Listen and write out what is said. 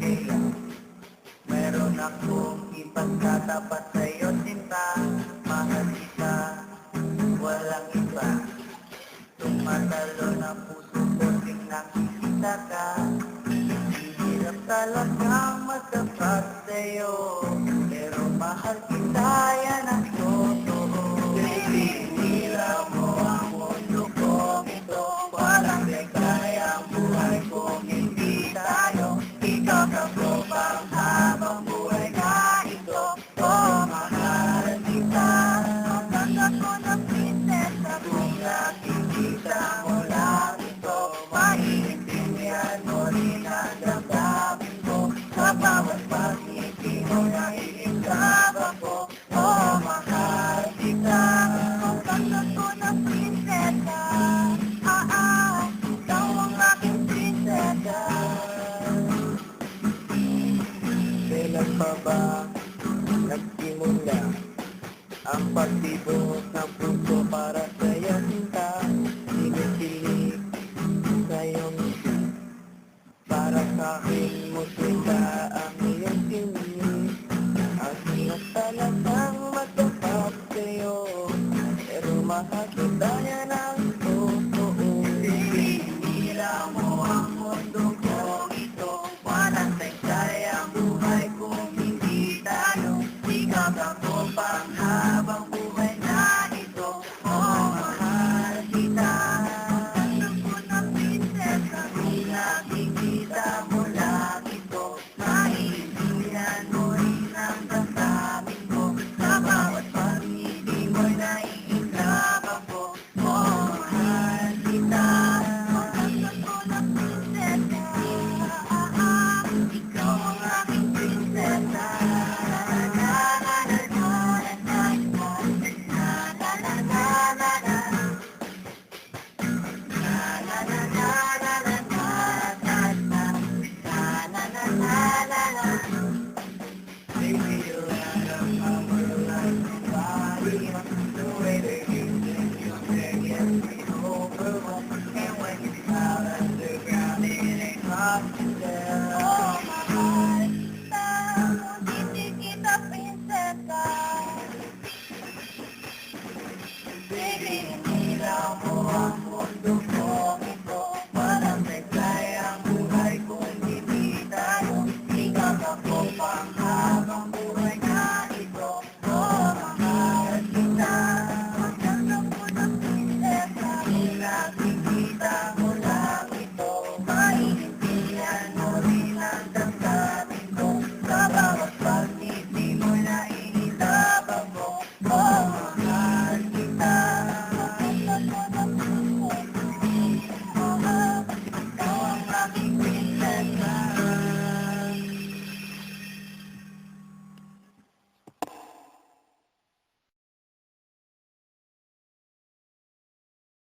estrella. Meron akong ipagtatapat sa'yo, sinta. Mahal kita, walang iba. Tumatalo na puso ko, ting nakikita ka. Hirap talagang matapat sa'yo, pero mahal kita, yan ang totoo. Sinira mo ang mundo kong ito, walang ligaya ang buhay kong hindi tayo. Ikakablo pang habang buhay na ito, oh mahal kita. Ang ganda ko ng prinsesa, kung nakikita mo lang ito, maiintindihan mo rin ang damdamin ko. Sa bawat pag-ibig mo naiinggab ako, oh mahal kita. Ang ganda ko ng prinsesa, ikaw ang aking prinsesa. Kailan pa ba nagsimula ang pagtibok ng puso para